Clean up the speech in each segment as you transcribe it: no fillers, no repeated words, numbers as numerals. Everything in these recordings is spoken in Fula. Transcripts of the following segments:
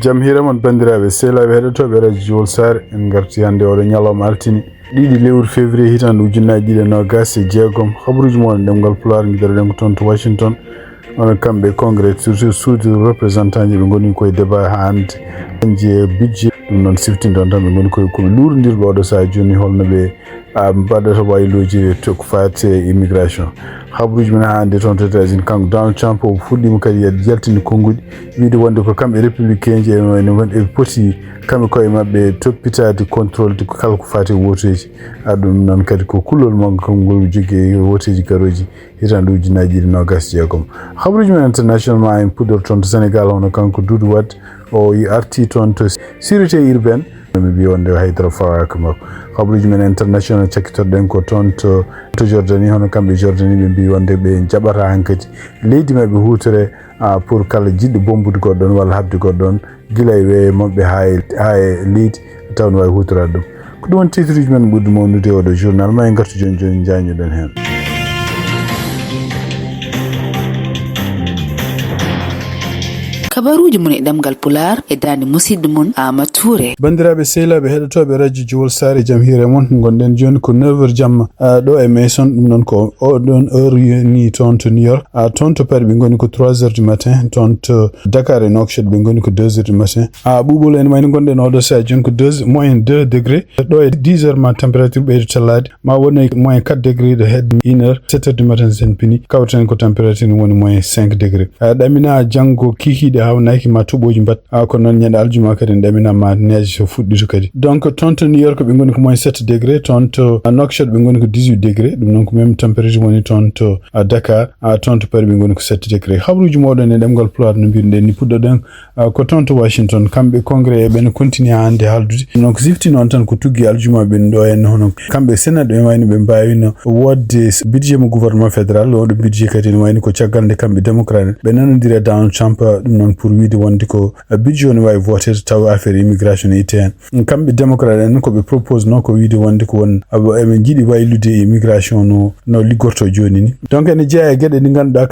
jam hiramon bandiraɓe sehlaɓe heɗotoɓe radio Jowol Sare en garti hande oɗo ñalawma altini ɗiɗi lewru février hitande ujunnaje ɗiɗi e nogas e jeegom habaruji moon ɗemgal Pulaar guidaɗen ko toon to Washington on kamɓe congrès surtout suudu représentant ji ɓe goni koye débat ha hande je budget ɗum noon siftinde on tan ɓe goni koye koɓe lurodirɓe oɗo saha joni holno ɓe mbaɗata wayloji to ko fate immigration habaruji men hande toon to États-Unis kanko Donald Trump o fuɗɗima kadi yaltinde konnguɗi wiide wonde ko kamɓe républicain ji ene gonɗi eɓe poti kamɓe koye mabɓe toppitade contrôle de kala ko fate woteji ɗum noon kadi ko kullol maggo kamgol jogui woteji garoji hitande ujunnaje ɗiɗi nogas jeegom habaruji men international ma en puɗɗor toon to Sénégal hono kanko Doudou Wade o arti toon to sécurité urbaine mi mbi wonde haydara fawaka makko habaruji men international cakkitorɗen ko toon to Jordanie hono kamɓe Jordanie ɓe mbi wonde ɓe jaɓata hankadi leydi mabɓe hutore pour kala jiɗɗo bombude goɗɗon walla habde goɗɗon guila e weeye mabɓe ha e leydi taw no wawi hutorade ɗum ko ɗum won titre uji men ɓurɗi mawnude oɗo journal ma en gartu joni joni jañoɗen hen. kabaruji mun e ɗemgal Pulaar e dande musidɗo mun Amadou Touré. bandiraɓe sehlaɓe heɗotoɓe radio Jowol Sare jaam hiire moon gonɗen joni ko 9h jamma ɗo e Mason ɗum noon ko oɗon heure ni toon to New York toon to Paris ɓe goni ko 3h du matin toon to Dakar e Nouakchott ɓe goni ko 2h du matin ɓuuɓol en mayni gonɗen oɗo saha joni ko moins 2 degré ɗo e 10h ma température ɓeydo tallade ma woni moins 4 degré ɗo hedde 1h 7h du matin sen pini kawten ko température woni moins 5 degré ɗamina janggo kikiɗe hawnaki ma tuɓoji mbat ko noon ñande aljuma kadi ɗamina ma neige so fuɗɗito kadi donc toon to New York ɓe goni ko moins 7 degré toon to Nouakchott ɓe goni ko 18 degré ɗum noon ko même température woni toon to Dakar toon to Paris ɓe goni ko 7 degré habaruji moɗon e ɗemgal Pulaar no mbiruɗen ni puɗɗoɗen ko toon to Washington kamɓe congrès ɓen continue hande haldude ɗum noon ko sifti noon tan ko tuggi aljuma ɓen ɗo en hono kamɓe sénat ɓe wayno ɓe mbawino wodde budget mo gouvernement fédéral oɗo budget kadi no wayno ko caggal nde kamɓe démocrate ɓe nanodiri e Donald Trump ɗum noon pour wiide wonde ko budget ne wawi voté taw affaire immigration itte hen kamɓe démocrate en koɓe propose no ko wiide wonde ko won eɓe jiiɗi waylude immigration no liggorto joni ni donc ene jeeya e gueɗe ɗe ganduɗa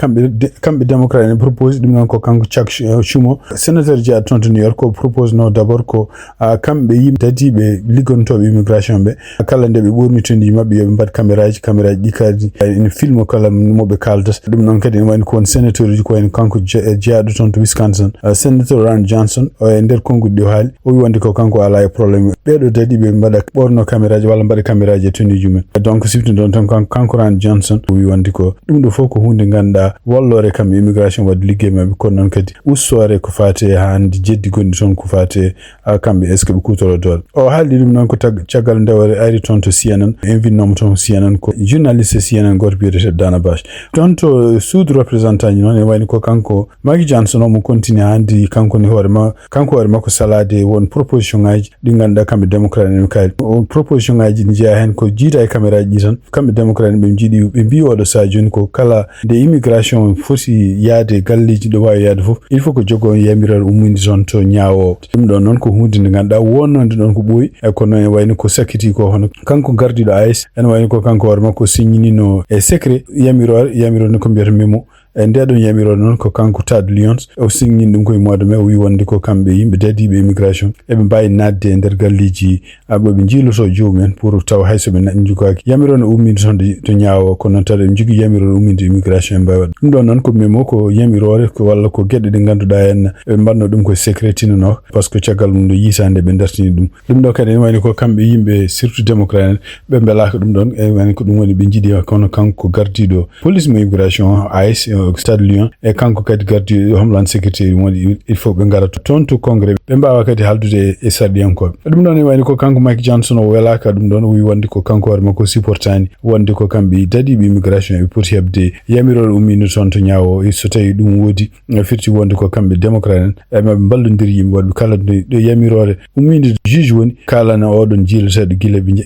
kamɓe démocrate en propose ɗum noon ko kanko Chuck Schumer sénateur jeeya toon to New York ko propose no d' abord ko kamɓe yimɓe dadiɓe liggontoɓe immigration ɓe kala nde ɓe ɓorni tenue mabɓe yoɓe mbaɗ caméraji ɗi kadi ene filme kala moɓe kaldata ɗum noon kadi ne wayno ko won sénateur uji ko wayno kanko jeeyaɗo toon to Wisconsin sénateur Ron Johnson e nder konguɗi ɗi o haali o wi wonde ko kanko ala e probléme ɓeɗo dadiɓe mbaɗa ɓorno caméraji walla mbaɗa caméraji e tenue ji mumen donc sifti ɗon tan kanko Ron Johnson o wi wonde ko ɗum ɗo fof ko hunde ganduɗa wallore kamɓe immigration wadde ligguey mabɓe kono noon kadi ustore ko fate hande jeddi gonɗi toon ko fate kamɓe est ce que ɓe kutoro doole o haaldi ɗum noon ko caggal ndewre ari toon to CNN invinoma toon CNN ko journaliste CNN goto biyeteɗo Dana Bash toon to suudu représentant ji noon e wayno ko kanko Maggie Johnson omo continue handi kanko hoore makko salade won proposition ngaji ɗi ganduɗa kamɓe démocrate en kayri proposition ngaji ɗi jeeya hen ko jiita e caméra ji tan kamɓe démocrate ɓe jiiɗi ɓe mbi oɗo saha joni ko kala nde immigration foti yaade galleji ɗo wawi yaade foof il faut ko jogo yamirore umminde toon to ñaawowo ɗum ɗon noon ko hunde nde ganduɗa wonnode ɗon ko ɓooyi e kono e wayno ko sakkiti ko hono kanko gardiɗo AS ene wayno ko kanko hoore makko signino e secret yamirore ko mbiyata memo e ndeɗon yamirore noon ko kanko Tad Lyons o signini ɗum koye mois de mai o wi wonde ko kamɓe yimɓe dadiɓe immigration eɓe mbawi nadde e nder galleji ɓe jiiloto jomumen pour taw haysoɓe jogaki yamirore umminde toon to ñaawo kono noon tawa ɓe jogui yamirore umminde immigration e mbawi waɗ ɗum ɗon noon ko memo ko yamirore ko walla ko gueɗe ɗe ganduɗa hen ɓe mbanno ɗum koye secret tinano par ce que caggal mum ɗo yitande ɓe dartini ɗum ɗo kadi ene wayno ko kamɓe yimɓe surtout démocrate en ɓe beelaka ɗum ɗon e wayno ko ɗum woni ɓe jiiɗi kono kanko gardiɗo police mo immigration AS Stade Lyon e kanko kadi gardiɗo Homeland Security woni il faut ɓe ngara toon to congrès ɓe mbawa kadi haldude e sarɗiyankoɓe ɗum ɗon e wayno ko kanko Mike Johnson o welaka ɗum ɗon o wi wonde ko kanko hoore makko supportani wonde ko kamɓe dadiɓe immigration eɓe poti hebde yamirore umminde toon to ñaawo so tawi ɗum woodi firti wonde ko kamɓe démocrate en eɓe mballodiri yimɓe waɗɓe kala ɗo yamirore umminde juge woni kalana oɗon jiiloteɗo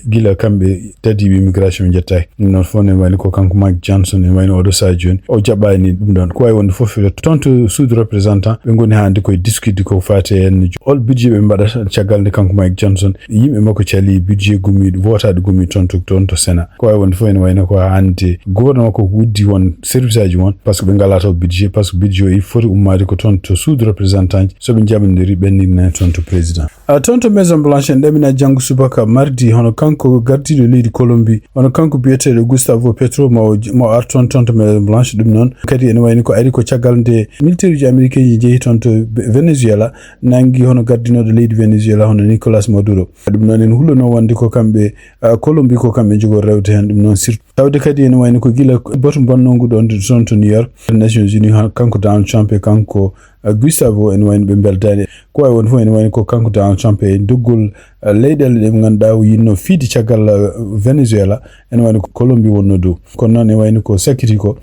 gila kamɓe dadiɓe immigration jettaki ɗum noon fof ne wayno ko kanko Mike Johnson e wayno oɗo saha joni o jaɓani wayni ɗum ɗon ko wawi wonde fof toon to suudu représentant ɓe goni hande koye discude ko fati en ol budget ɓe mbaɗata caggal nde kanko Mike Johnson yimɓe makko cali budget gummiɗo votade gummi toon to Sénat ko wawi wonde fof ene wayno ko hande gouvernement ko wuddi won service aji won par ce que ɓe ngala taw budget par ce que budget o il foti ummade ko toon to suudu représentant soɓe jaɓodiri ɓennina toon to président toon to Maison Blanche en ɗamina janggo subaka mardi hono kanko gardiɗo leydi Colombie hono kanko biyeteɗo Gustavo Petro mo ar toon to Maison Blanche ɗum noon kadi ene wayni ko ari ko caggal nde militaire ji américain ji jeehi toon to Venezuela nangi hono gardinoɗo leydi Venezuela hono Nicolas Maduro ɗum noon en hullano wonde ko kamɓe Colombie ko kamɓe jogo rewde hen ɗum noon surtout tawde kadi ene wayni ko gila boto bonnongu ɗon toon to New York Nations Unies kanko Donald Trump e kanko Gustavo en wayni ɓe beldani ko wawi won fof ene wayni ko kanko Donald Trump e doggol leyɗele ɗe ganduɗa o yinno fiide caggal Venezuela ene wayni ko Colombie wonno dow kono noon ene wayni ko sakkiti ko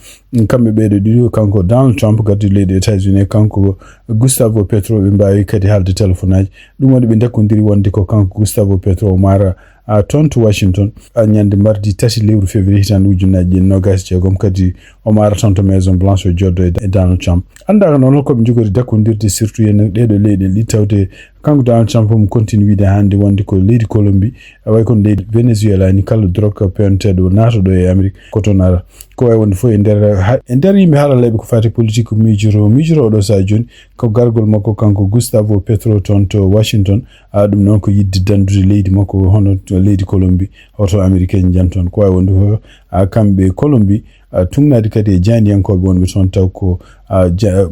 kamɓe ɓeyɗo ɗiɗo kanko Donald Trump gardiɗo leydi États-Unis kanko Gustavo Petro ɓe mbawi kadi haalde téléphone aji ɗum waɗi ɓe dakkodiri wonde ko kanko Gustavo Petro o mara toon to Washington ñande mardi 3 lewru février hitande ujunnaji ɗiɗi nogas jeegom kadi o mara toon to Maison Blanche o joddo e Donald Trump andaka noon holkoɓe jogori dakkodirde surtout yen ɗeɗo leyɗele ɗi tawde kanko Donald Trump mo continue wiide hande wonde ko leydi Colombie way kono leydi Venezuela ni kala drogue pewnteɗo natoɗo e Amérique ko toon ara ko way wonde fof e nder yimɓe haalaleɓe ko fati politique miijoro oɗo sa joni ko gargol makko kanko Gustavo Petro toon to Washington ɗum noon ko yidde dandude leydi makko hono leydi Colombie hoto américain jan toon ko way wonde fof kamɓe Colombie tungnade kadi e janiyankoɓe wonɓe toon taw ko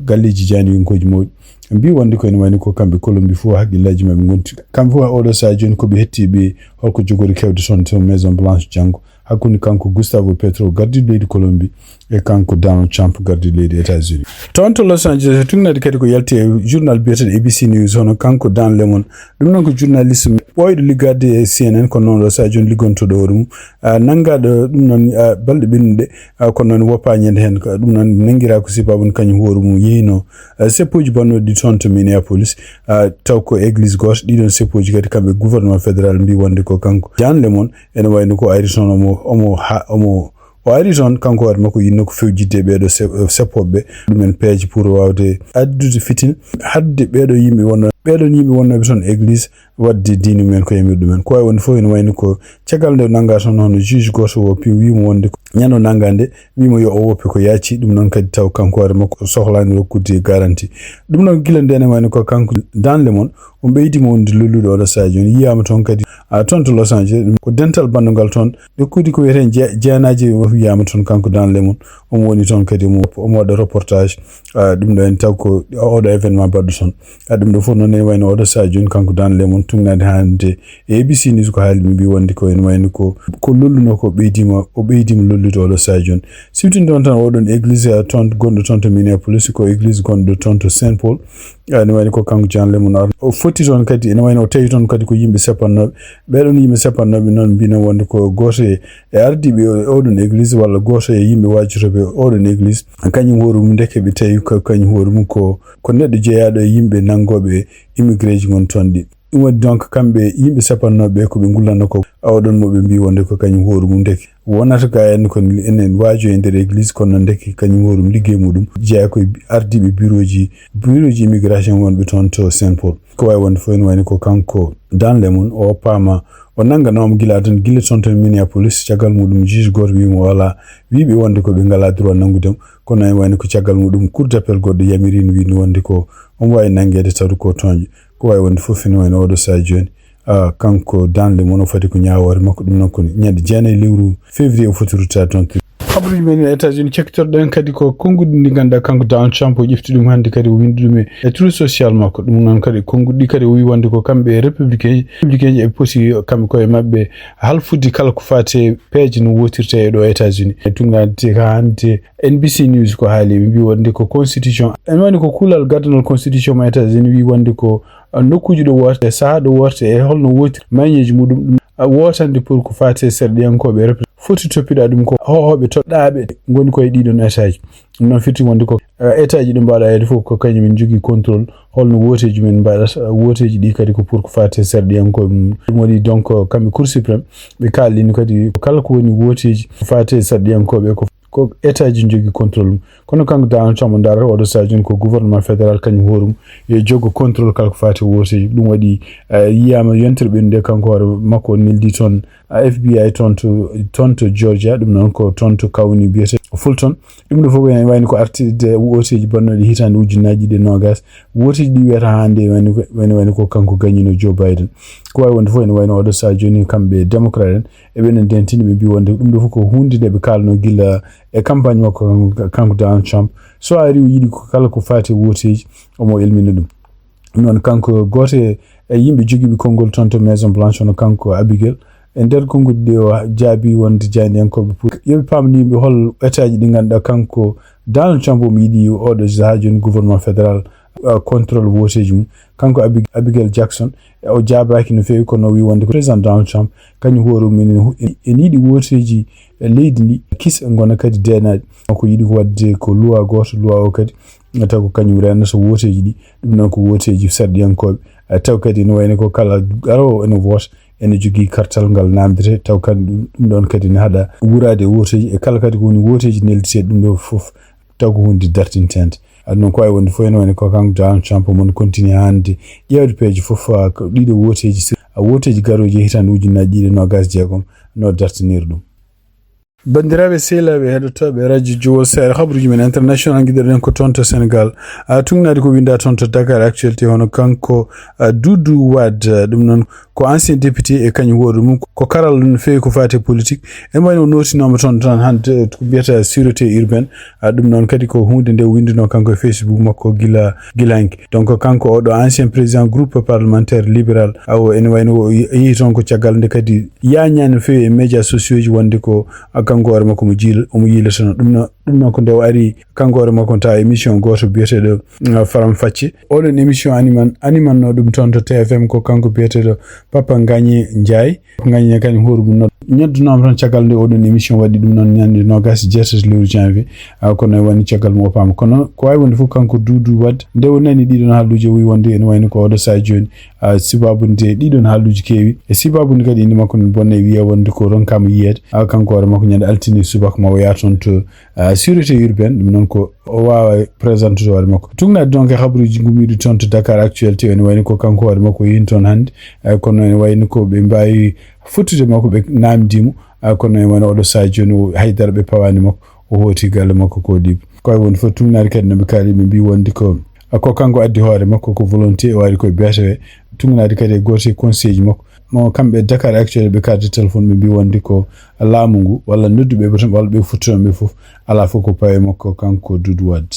galleji janiyankoji mawɗi mbi wonde ko ene wayni ko kamɓe Colombie fof haqqillaji mabɓe gonti kamɓe fof oɗo sa joni koɓe hettiɓe holko jogori kewde toon to Maison Blanche janggo hakkunde kanko Gustavo Petro gardiɗo leydi Colombie e kanko Donald Trump gardiɗo leydi États-Unis toon to Los Angeles tungnade kadi ko yalti e journal biyeteɗo ABC News hono kanko Dan Lemon ɗum noon ko journaliste ɓoyɗo liggade e CNN kono noon ɗo sa joni liggontoɗo hoore mum nangaɗo ɗum noon balɗe ɓennuɗe kono noon woppa ñande hen ɗum noon nanguira ko sibabun kañum hoore mum yeyino seppoji bannoɗi ɗi toon to Minneapolis taw ko église goto ɗiɗon seppoji kadi kamɓe gouvernement fédéral mbi wonde ko kanko Dan Lemon ene wayno ko ari toon o ari toon kanko waɗi makko yinno ko fewjidde ɓeɗo seppoɓeɓe ɗumen peeje pour wawde addude fitina hadde ɓeɗon yimɓe wonnoɓe toon église wadde diine mumen ko yamir ɗumen ko wawi wonde fof ene wayni ko caggal nde nanga toon hono juge goto woppi wimo wonde ñano nanga nde wimo yo o woppi ko yacci ɗum noon kadi taw kanko waɗi makko sohlani rokkude garantie ɗum noon guila nde ene wayni ko kanko Dan Lemon o ɓeydima wonde lolluɗo oɗo sa joni yiyama toon kadi toon to Los Angeles ko dental bandungal toon ɗokkudi ko wiyeten jeenaji wiyama toon kanko Dan Lemon omo woni toon kadi omo waɗa reportage ɗum ɗo en taw ko oɗo événement baɗɗo toon ɗum ɗo fof noon ene wayno oɗo sa joni kanko Dan Lemon tungnade hande e ABC News ko haali mbi wonde ko ene wayno ko lolluno ko o ɓeydima lollude oɗo sa joni siftinde on tan oɗon église toon gonɗo toon to Minneapolis ko église gonɗo toon to Saint Paul ene wayno ko kanko Dan Lemon o fotti toon kadi ene wayno o tawi toon kadi ko yimɓe seppannoɓe ɓeɗon yimɓe seppannoɓe noon mbino wonde ko goto e ardiɓe oɗon église walla goto e yimɓe wajjotoɓe oɗon église kañum hoore mum deke ɓe tawi kañum hoore mum ko neɗɗo jeeyaɗo e yimɓe nangoɓe immigré ji gon toon ɗi ɗum waɗi donc kamɓe yimɓe seppannoɓe koɓe gullanno ko awɗon moɓe mbi wonde ko kañum hoore mum deke wonata ga en ko enen waajo e nder église kono deke kañum hoore mum liggey muɗum jeeya koye ardiɓe bureau ji immigration wonɓe toon to Saint Paul ko wawi wonde fof ene wayni ko kanko Dan Lemon o woppama o nanganoma gila toon to Minneapolis caggal muɗum juge goto wimo wala wiɓe wonde ko ɓe ngala droit nangudemo kono ene wayni ko caggal muɗum cour d'appel goɗɗo yamirino wino wonde ko omo wawi nanguede tawde ko toñƴo ko wawi wonde fof ene wayno oɗo sa joni kanko Dan Lemon o fati ko ñawore makko ɗum noon ko ñande 9 lewru février o foti ruttade toon habaruji men e États-Unis cektorɗen kadi ko konngudi ndi ganduɗa kanko Donald Trump o ƴefti ɗum hannde kadi o windi ɗum e trou social makko ɗum noon kadi konngudi ɗi kadi o wi wonde ko kamɓe républicain ji e poti kamɓe koye maɓɓe halfude kala ko fate peeje no wotirte e ɗo États-Unis e tungnade ka hannde NBC News ko haali ɓe mbi wonde ko constitution en wani ko kuulal gardanol constitution ma États-Unis wi wonde ko nokkuji ɗo worte sahaa ɗo worte e holno wotir mañeji muɗum wotande pour ko fate serɗiyankoɓe foti toppiɗa ɗum ko hohoɓe toɗɗaɓe goni koye ɗiɗon étaji ɗum noon firti wonde ko étaji ɗi mbaɗa hede fof ko kañum min jogui contrôle holno woteji men mbaɗata woteji ɗi kadi ko pour ko fate serɗiyankoɓe mum ɗum waɗi donc kamɓe cour suprême ɓe kaalini kadi kala ko woni woteji ko fate serɗiyankoɓe ko état ji jogi contrôle kono kanko Donald Trump ndara oɗo sajun ko gouvernement fédéral kañum horum e jogo contrôle kala ko fati woteji ɗum waɗi yiyama yontirɓe nde kanko hoore makko neldi toon FBI toon to Georgia ɗum noon ko toon to kawni biyete Fulton ɗum ɗo fof wayni ko artirde woteji bonnoɗe hitande ujunnaji ɗe nogas woteji ɗi wiyata hande wayni ko kanko gagnino Joe Biden ko wawi wonde fof ene wayno oɗo sa joni kamɓe démocrate en eɓenen dentini ɓe mbi wonde ɗum ɗo fof ko hunde nde ɓe kalno gilla e campagne makko kanko Donald Trump so ari yiɗi ko kala ko fati woteji omo elmina ɗum noon kanko gote e yimɓe jogiiɓe konngol toon to Maison Blanche ono kanko Abigail e nder konngol ɗi o jaabi wonde jayndiyankoɓe pour yoɓe paamni yimɓe hol état ji ɗi ngannduɗaa kanko Donald Trump omo yiɗi oɗo sahaa joni gouvernement fédéral contrôle woteji mum kanko Abigail Jackson o jaabaki no feewi kono wi wonde ko président Donald Trump kañum hoore mum en yiɗi woteji leydi ndi kis gona kadi denaɗi ko yiɗi ko wadde ko loi goto loi o kadi taw ko kañum renata woteji ɗi ɗum noon ko woteji sarɗiyankoɓe taw kadi ne wayno ko kala garowo ene vote ene jogui kartal ngal namdete taw kadi ɗum ɗon kadi ne haɗa wurade woteji e kala kadi ko woni woteji nelditeɗe ɗum ɗo foof taw ko hunde dartintede non ko wawi wonde fof ene wayno ko kanko Donald Trump mon continue hande ƴewde peeje foof ko ɗiɗo woteji garoji hitande ujunnaji ɗiɗi nogas jeegom no dartinir ɗum bandiraɓe sehlaɓe heɗotoɓe radio Jowol Sare habaruji men international guiɗirɗen ko toon to Sénégal tugnade ko winda toon to Dakar actualité hono kanko Doudou Wade ɗum noon ko ancien député e kañum hoore mum ko karal no feewi ko fati politique e wayno notinoma toon tan hande ko biyata sûreté urbaine ɗum noon kadi ko hunde nde windino kanko e Facebook makko gilanki donc kanko oɗo ancien président groupe parlementaire libéral awo ene wayno yeehi toon ko caggal nde kadi yañani no feewi e médias sociaux ji wonde ko kanko hoore makko omo yilatono ɗum noon ko nde o ari kanko hoore makko tawa émission goto biyeteɗo faram facce oɗon émission animanno ɗum toon to TFM ko kanko biyeteɗo Papa Ngagne Ndiaye Ngagne kañum hoore mum ñoddunoma tan caggal nde oɗon émission waɗi ɗum noon ñande nogas jeetati lewru janvier kono woni caggal mo opama kono ko wawi wonde fof kanko Doudou Wade nde o nani ɗiɗon haalluji wi wonde ene wayno ko oɗo sa joni sibabude ɗiɗon haalluji keewi e sibabude kadi indi makko ne bonne wiya wonde ko ronkama yiyede kanko hoore makko ñande altini subaka ma o yaa toon to sûreté urbaine ɗum noon ko o wawa présente to hoore makko tugnade donc e habaruji gumiɗi toon to Dakar actualité ene wayno ko kanko hoore makko yin toon hande kono ene wayno ko ɓe mbawi futtude makko ɓe namdimo kono ene wayno oɗo sa joni haydara ɓe pawani makko o hooti galle makko ko ɗiɓe koye wonde fof tugnade kadi noɓe kaali ɓe mbi wonde ko kanko addi hoore makko ko volonté o wari koye beetewe tugnade kadi e goto e conseil ji makko mo kamɓe Dakar actuellement ɓe kadde téléphone ɓe mbi wonde ko laamu ngu walla nodduɓe ɓe tan walla ɓe futtonoɓe fof ala fof ko pawe makko kanko Doudou Wade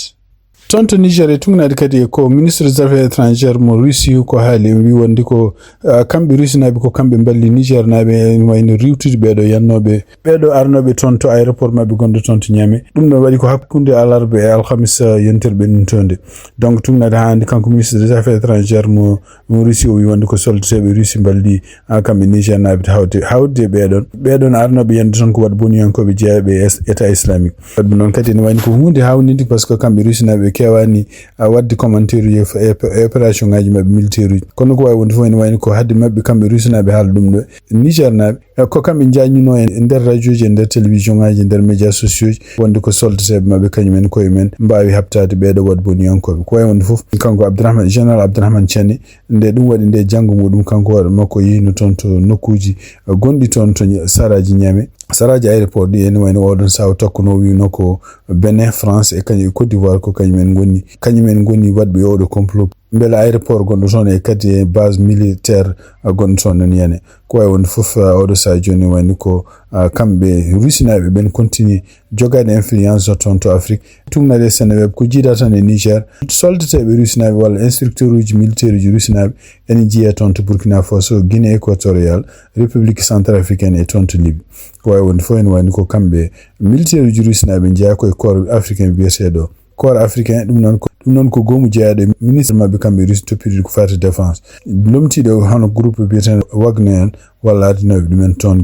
toon to Niger tugnade kadi ko ministre des affaires étrangères mo Russie ko haali wi wonde ko kamɓe Russie naɓe ko kamɓe balli Niger naɓe wayno riwtude ɓeɗo yannoɓe ɓeɗo arnoɓe toon to aéroport maɓɓe gonɗo toon to Niamey ɗum ɗon waɗi ko hakkude alarba e alhamisa yontirɓe ɗum tonde donc tugnade hande kanko ministre des affaires étrangères mo Russie o wi wonde ko soldateɓe Russie balli kamɓe Niger naɓe hawde ɓeɗon arnoɓe yande toon ko waɗa boniyankoɓe jeeyaɓe état islamique ɗum noon kadi ne wayno ko hunde hawnide par ce que kamɓe Russie naɓe kewani wadde commentaire uji e opération ngaji mabɓe militaire uji kono ko wawi wonde fof ene wayno ko hadde mabɓe kamɓe rusinaɓe haala ɗum ɗo Niger naɓe ko kamɓe jañuno e nder radio ji e nder télévision ngaji e nder médias sociaux ji wonde ko soldateɓe mabɓe kañumen koye men mbawi habtade ɓeɗo waɗa boniyankoɓe ko wawi wonde fof kanko général Abdourahmane Tiani nde ɗum waɗi nde janggo muɗum kanko hoore makko yeyno toon to nokkuji gonɗi toon to saraji Niamey saraji aéroport ɗi ene wayno oɗon sawo tokkuno wino ko Benin France e kañum Côte d'Ivoire ko kañumen goni wadɓe oɗo complot beele aéroport gonɗo toon e kadi base militaire gonɗo toon non yane ko wawi wonde fof oɗo sa joni wayno ko kamɓe rusinaɓe ɓen continue jogade influence toon to Afrique tugnade Seneweb ko jiida tan e Niger soldateɓe rusinaɓe walla instructeur uji militaire uji rusinaɓe ene jiiya toon to Burkina Faso Guinée équatoriale République centrafricaine e toon to Libye ko wawi wonde fof ene wayno ko kamɓe militaire uji rusinaɓe jeeya koye corps africain biyeteɗo corps africain ɗum noon ko goomu jeeyaɗo ministre mabɓe kamɓe Russie toppitiɗo ko fati défense lomtiɗo hono groupe biyeteɗo Wagner walla ardinoɓe ɗumen toon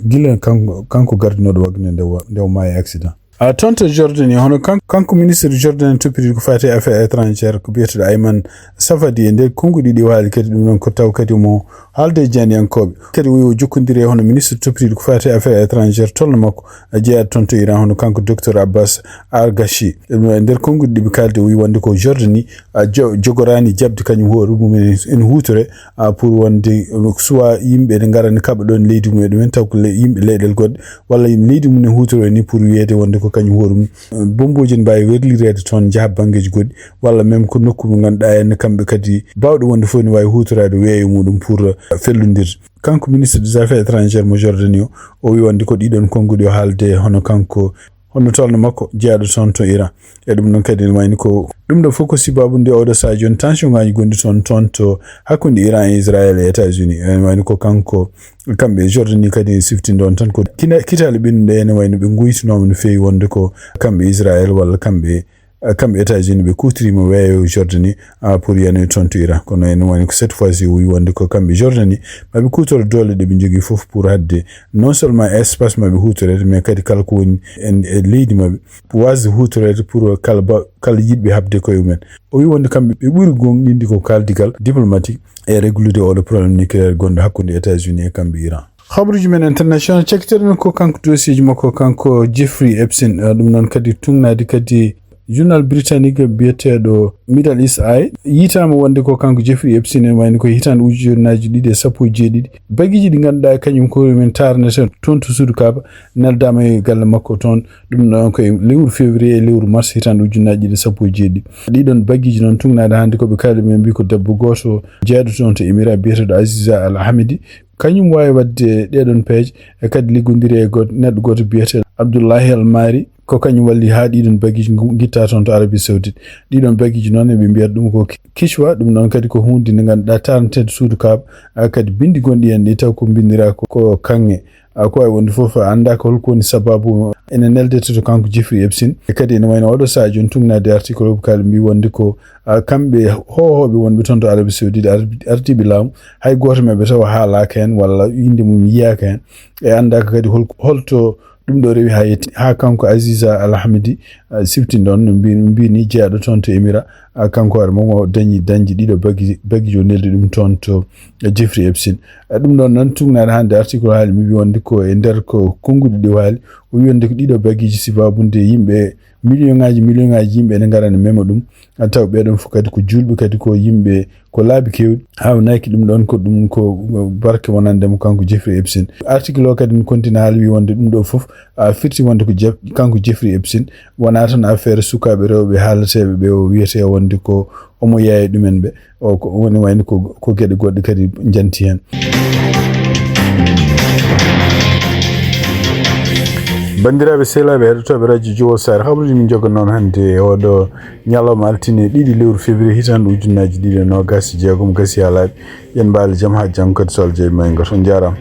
gila kanko gardinoɗo Wagner nde o maayi accident tonto Jordan hono kanko ministre Jordan topiri ko fati affaires étrangères ko biyeto Ayman Safadi e nder konngudi ɗi waali kadi ɗum non ko taw kadi mo haalde janiyankoɓe kadi o jokkondiri hono ministre topiri ko fati affaires étrangères tolno makko jeeya tonto Iran hono kanko docteur Abbas Argachi e nder konngudi ɗi ɓe kalde o wi wonde ko Jordan jogorani jabde kañum hoore mumen en hutore pour wonde soit yimɓe ɗe garani kaɓa ɗon leydi mumen ɗumen taw ko yimɓe leyɗel goɗɗe walla leydi mum en hutore ni pour wiyede wonde ko kañum hoore mum bomboji ne mbawi werlirede toon jaaha banggueji goɗɗi walla même ko nokku mo ganduɗa henne kamɓe kadi bawɗo wonde fof ne wawi hutorade weeyo muɗum pour fellodirde kanko ministre des affaires étrangères mo Jordanie o wi wonde ko ɗiɗon konngudi o haalde hono kanko hono tolno makko jeyaɗo toon to Iran e ɗum noon kadi ne wayni ko ɗum ɗo fof ko sababude oɗo saha joni tension ngaji gonɗi toon to hakkude Iran e Israël e États-Unis ene wayni ko kanko kamɓe Jordanie kadi siftinde on tan ko kitale ɓennuɗe ene wayno ɓe guytinoma no fewi wonde ko kamɓe Israël walla kamɓe États-Unis ɓe kutorima weeyo Jordanie pour yanoy toon to Iran kono ene wayni ko cette fois ci wi wonde ko kamɓe Jordanie maɓe kutoro dole ɗe ɓe jogui foof pour hadde non seulement espace maɓe hutorede mais kadi kala ko woni e leydi maɓe wasde hutorede pour kala yiɗɓe habde koye mumen o wi wonde kamɓe ɓe ɓuuri gonɗinde ko kaldigal diplomatique e réglude oɗo probléme nucléaire gonɗo hakkude États-Unis e kamɓe Iran habaruji men international cektere men ko kanko dossier ji makko kanko Jeffrey Epstein ɗum noon kadi tungnadi kadi journal britannique biyeteɗo Middle East Eye yitama wonde ko kanko Jeffrey Epstein en wayni ko hitande ujunaji 17 bagiji ɗi ganduɗa kañum ko men tarnete toon to suudu Kaaba neldama e galle makko toon ɗum ɗon koye lewru février e lewru mars hitande ujunaji 17 ɗiɗon bagiji noon tungnade hande koɓe kalde men mbi ko debbo goto jeeyaɗo toon to Émirat biyeteɗo Aziza Al Hamidi kañum wawi wadde ɗeɗon peeje e kadi liggodiri e neɗɗo goto biyeteɗo Abdoullahi Al Mari ko kañum walli ha ɗiɗon bagiji guitta toon to Arabie Saoudite ɗiɗon bagiji noon eɓe mbiyata ɗum ko kichwa ɗum noon kadi ko hunde nde ganduɗa tarnetede suudu Kaaba kadi bindi gonɗi hen ɗi taw ko bindira ko kanŋe ko way wonde foof anda ko holko woni sababu ene neldete to kanko Jeffrey Epstein e kadi ene wayno oɗo saha joni tungnade article o kala mbi wonde ko kamɓe hohoɓe wonɓe toon to Arabie Saoudite ardiɓe laamu hay goto maɓe taw haalaka hen walla inde mum yiyaka hen e andaka kadi holto ɗum ɗo rewi ha yetti ha kanko Aziza Al Hamidi siftinde on no mbini jeeyaɗo toon to Émirat kanko waɗa moom o dañi ɗiɗo bagiji o neldi ɗum toon to Jeffrey Epstein ɗum ɗon noon tungnade hande article haali mi wi wonde ko e nder ko konngudi ɗi waali o wi wonde ko ɗiɗo bagiji sibabunde yimɓe million ngaji yimɓe ene garani mema ɗum taw ɓeɗon fof kadi ko julɓe kadi ko yimɓe ko laabi kewɗi hawnaki ɗum ɗon ko barke wonandemo kanko Jeffrey Epstein article o kadi ne continue haali wi wonde ɗum ɗo foof firti wonde ko kanko Jeffrey Epstein wona tan affaire sukaɓe rewɓe haalateɓe ɓe o wiyete wonde ko omo yeeya ɗumen ɓe o woni wayno ko gueɗe goɗɗe kadi janti hen bandiraɓe sehlaɓe heɗotoɓe radio Jowol Sare habaruji min jogo noon hannde oɗo ñalawma altine 2 lewru février hitande ujunaji 2026 gasi ha laaɓi yen mbaali jaam ha janggo kadi so Allah jaaɓi maygo on jarama.